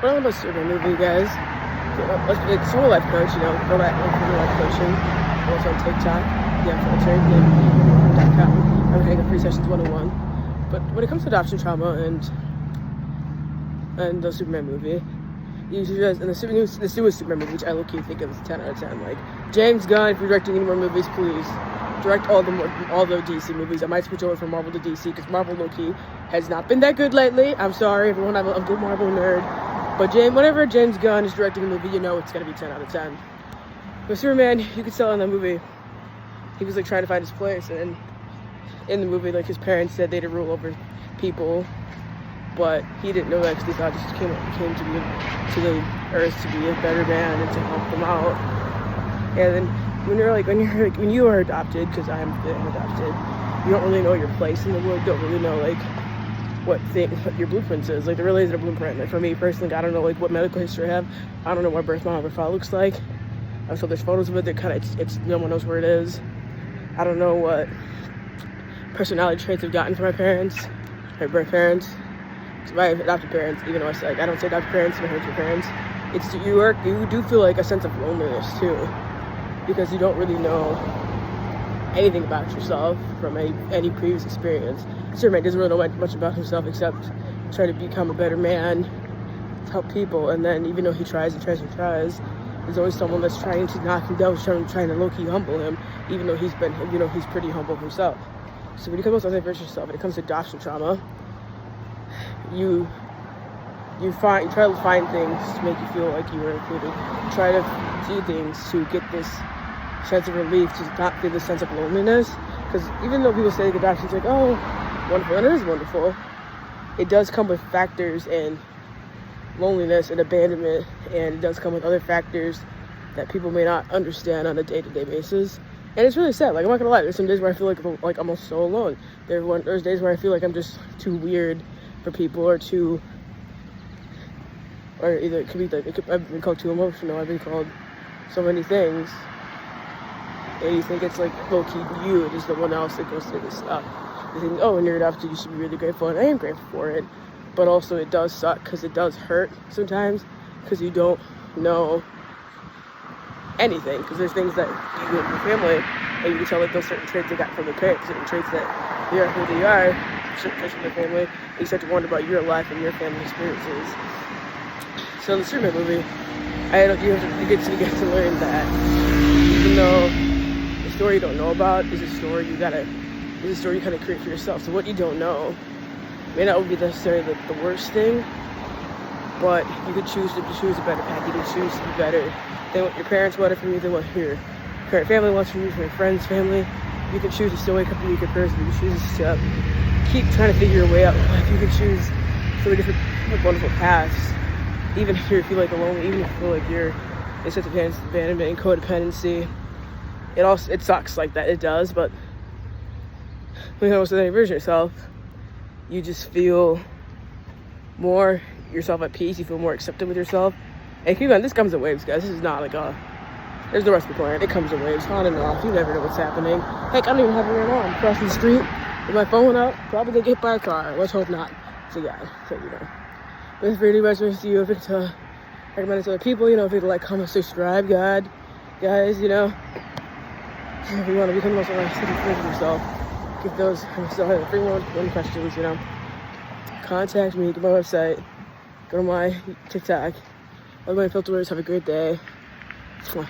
What about Superman movie, guys? Let's so life coach, go back and look for life coaching. Also on TikTok, Adoptiontrauma.com. I'm hitting free sessions 101. But when it comes to adoption trauma and the Superman movie, you should realize, and the newest Superman movie, which I low-key think is 10 out of 10. Like, James Gunn, if you're directing any more movies, please direct all the DC movies. I might switch over from Marvel to DC because Marvel low-key has not been that good lately. I'm sorry, everyone. I'm a good Marvel nerd. But whenever James Gunn is directing a movie, you know it's going to be 10 out of 10. But Superman, you could tell in the movie, he was like trying to find his place. And in the movie, like his parents said they'd rule over people. But he didn't know that because they thought he just came to the earth to be a better man and to help them out. And then when you are adopted, because I'm adopted, you don't really know your place in the world. You don't really know like what your blueprints is. Like there really isn't a blueprint. Like for me personally, I don't know like what medical history I have. I don't know what birth mom or file looks like. So there's photos of it that kind of it's no one knows where it is. I don't know what personality traits I've gotten from my parents, my birth parents. My adopted parents, even though I don't say adopted parents, but adopted parents, you do feel like a sense of loneliness too, because you don't really know anything about yourself from any previous experience. Superman doesn't really know much about himself except try to become a better man, to help people, and then even though he tries and tries and tries, there's always someone that's trying to knock him down, trying to low-key humble him, even though he's pretty humble himself. So when it comes to yourself, when it comes to adoption trauma, you try to find things to make you feel like you were included. You try to do things to get this sense of relief, to not feel this sense of loneliness. Because even though people say adoption is like, oh, wonderful, and it is wonderful, it does come with factors in loneliness and abandonment, and it does come with other factors that people may not understand on a day-to-day basis. And it's really sad. Like, I'm not gonna lie, there's some days where I feel like I'm so alone. There's days where I feel like I'm just too weird for people, or either it could be like I've been called too emotional, I've been called so many things, and you think it's like low-key you, just the one else that goes through this stuff. You think, oh, when you're adopted, you should be really grateful, and I am grateful for it, but also it does suck because it does hurt sometimes because you don't know anything, because there's things that you do in your family and you can tell like those certain traits they got from their parents, certain traits that they are who they are, certain traits from their family, and you start to wonder about your life and your family experiences. So in the Superman movie, you get to learn that even though the story you don't know about is a story you kind of create for yourself. So what you don't know may not be necessarily the worst thing, but you could choose a better path. You can choose to be better than what your parents wanted from you, than what your current family wants from you, from your friends' family. You can choose to still wake up a weaker person. You can choose to keep trying to figure your way out in life. You can choose so many different wonderful paths. Even if you feel like alone, even if you feel like you're in such abandonment and codependency, it sucks like that. It does, but when you almost version of yourself, you just feel more yourself at peace. You feel more accepted with yourself. And keep on, this comes in waves, guys. This is not like there's no recipe for it. It comes in waves, on and off. You never know what's happening. Heck, I don't even have it right now. I'm crossing the street with my phone up, probably gonna get hit by a car. Let's hope not. So yeah, so you know. But if really much to you, if it's recommend it to other people, if it's like, comment, subscribe, guys, if you want to become the most of yourself, get those free one questions, contact me, go to my website, go to my TikTok, all my filters. Have a great day. Mwah.